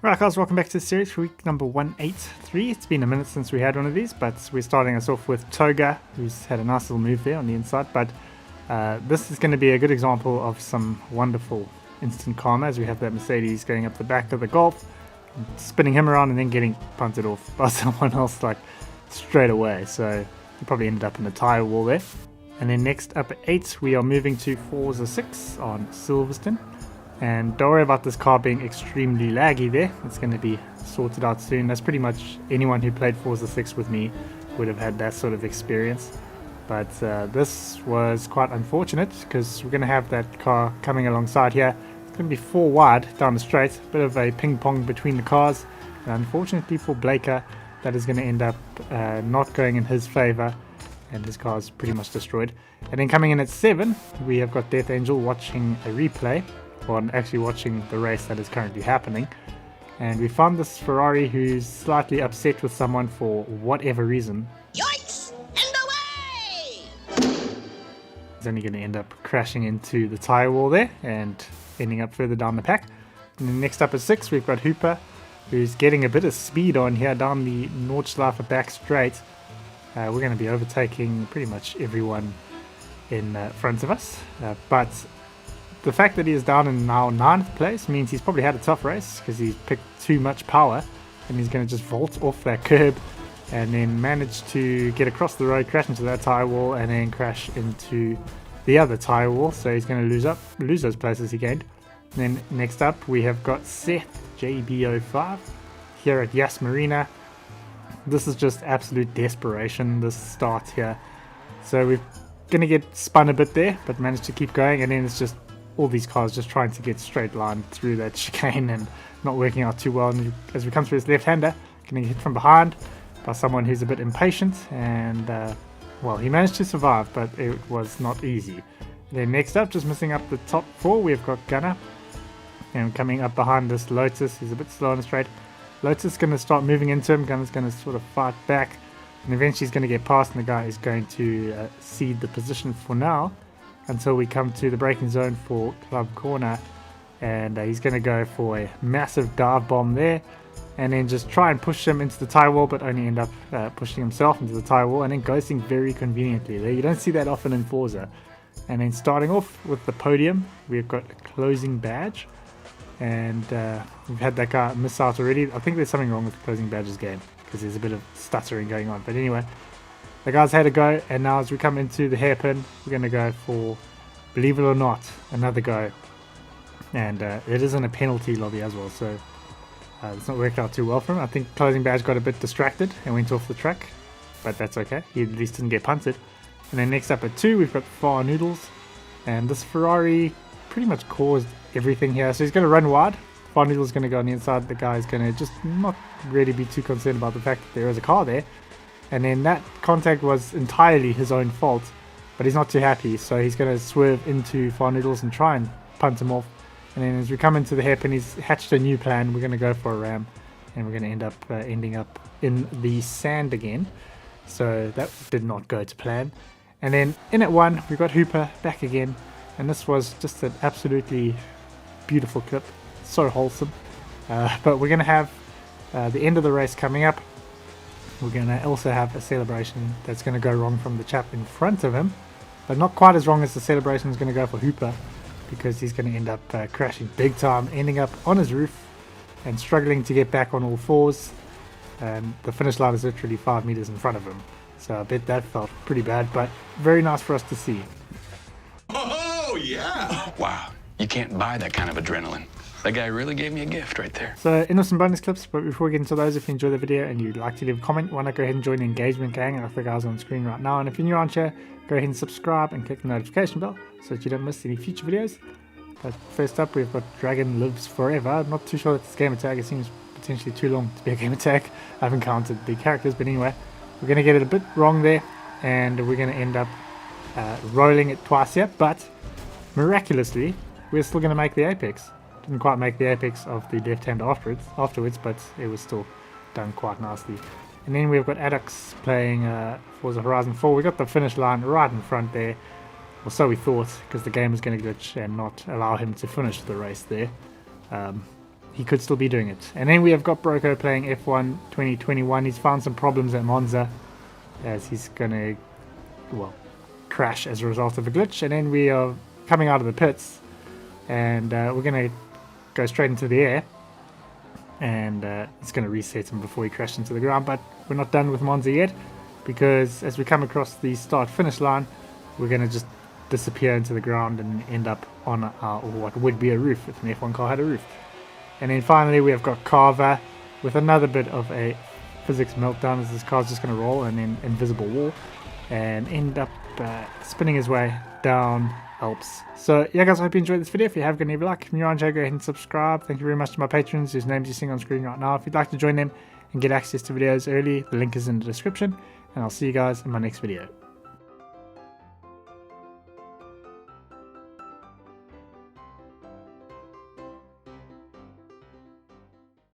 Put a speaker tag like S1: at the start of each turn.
S1: Right guys, welcome back to the series for week number 183. It's been a minute since we had one of these, but we're starting us off with Toga, who's had a nice little move there on the inside. But this is going to be a good example of some wonderful instant karma, as we have that Mercedes going up the back of the Golf, spinning him around and then getting punted off by someone else like straight away. So he probably ended up in the tyre wall there. And then next up at 8, we are moving to Forza 6 on Silverstone. And don't worry about this car being extremely laggy there. It's going to be sorted out soon. That's pretty much anyone who played Forza 6 with me would have had that sort of experience. But this was quite unfortunate because we're going to have that car coming alongside here. It's going to be 4 wide down the straight. A bit of a ping pong between the cars. And unfortunately for Blaker, that is going to end up not going in his favour. And his car is pretty much destroyed. And then coming in at 7, we have got Death Angel watching a replay. On actually watching the race that is currently happening, and we found this Ferrari who's slightly upset with someone for whatever reason.
S2: Yikes! And away!
S1: He's only going to end up crashing into the tyre wall there and ending up further down the pack. And then next up at 6, we've got Hooper, who's getting a bit of speed on here down the Nordschleife back straight. We're going to be overtaking pretty much everyone in front of us, but the fact that he is down in now 9th place means he's probably had a tough race because he's picked too much power, and he's going to just vault off that curb and then manage to get across the road, crash into that tyre wall, and then crash into the other tyre wall. So he's going to lose those places he gained. And then next up we have got Seth JB05 here at Yas Marina. This is just absolute desperation, this start here. So we're going to get spun a bit there, but managed to keep going, and then it's just all these cars just trying to get straight line through that chicane and not working out too well. And as we come through this left-hander, getting hit from behind by someone who's a bit impatient, and well, he managed to survive, but it was not easy. Then next up, just missing up the top 4, we've got Gunner, and coming up behind this Lotus, he's a bit slow on the straight. Lotus is going to start moving into him. Gunner's going to sort of fight back, and eventually he's going to get past, and the guy is going to cede the position for now until we come to the braking zone for Club Corner, and he's going to go for a massive dive bomb there and then just try and push him into the tyre wall, but only end up pushing himself into the tyre wall and then ghosting very conveniently there. You don't see that often in Forza. And then starting off with the podium, we've got a closing badge, and we've had that guy miss out already. I think there's something wrong with the closing badges game because there's a bit of stuttering going on, but anyway, the guys had a go, and now as we come into the hairpin, we're going to go for, believe it or not, another go. And it is in a penalty lobby as well, so it's not worked out too well for him. I think closing badge got a bit distracted and went off the track, but that's okay. He at least didn't get punted. And then next up at 2, we've got Far Noodles, and this Ferrari pretty much caused everything here. So he's going to run wide. Far Noodles is going to go on the inside. The guy is going to just not really be too concerned about the fact that there is a car there. And then that contact was entirely his own fault, but he's not too happy, so he's going to swerve into Far Noodles and try and punt him off. And then as we come into the hairpin, he's hatched a new plan. We're going to go for a ram, and we're going to end up ending up in the sand again. So that did not go to plan. And then in at 1, we've got Hooper back again, and this was just an absolutely beautiful clip, so wholesome. But we're going to have the end of the race coming up. We're going to also have a celebration that's going to go wrong from the chap in front of him, but not quite as wrong as the celebration is going to go for Hooper, because he's going to end up crashing big time, ending up on his roof and struggling to get back on all fours. And the finish line is literally 5 meters in front of him. So I bet that felt pretty bad, but very nice for us to see.
S3: Oh, yeah!
S4: Wow, you can't buy that kind of adrenaline. That guy really gave me a gift right there.
S1: So, in with some bonus clips, but before we get into those, if you enjoyed the video and you'd like to leave a comment, why not go ahead and join the engagement gang like the guys on screen right now. And if you're new on here, go ahead and subscribe and click the notification bell so that you don't miss any future videos. But first up, we've got Dragon Lives Forever. I'm not too sure that this gamer tag, it seems potentially too long to be a gamer tag. I haven't counted the characters, but anyway, we're going to get it a bit wrong there, and we're going to end up rolling it twice here, but miraculously, we're still going to make the apex. Didn't quite make the apex of the left hand afterwards, but it was still done quite nicely. And then we've got Addox playing Forza Horizon 4. We got the finish line right in front there. Well, so we thought, because the game was going to glitch and not allow him to finish the race there. He could still be doing it. And then we have got Broco playing F1 2021. He's found some problems at Monza, as he's going to, well, crash as a result of a glitch. And then we are coming out of the pits, and we're going to go straight into the air. And it's going to reset him before he crashed into the ground. But we're not done with Monza yet, because as we come across the start-finish line, we're going to just disappear into the ground and end up on what would be a roof if an F1 car had a roof. And then finally we have got Carver with another bit of a physics meltdown, as this car's just going to roll and then invisible wall and end up spinning his way down Alps. So yeah guys, I hope you enjoyed this video. If you have, leave a like. If you're on, go ahead and subscribe. Thank you very much to my patrons whose names you're seeing on screen right now. If you'd like to join them and get access to videos early, the link is in the description, and I'll see you guys in my next video.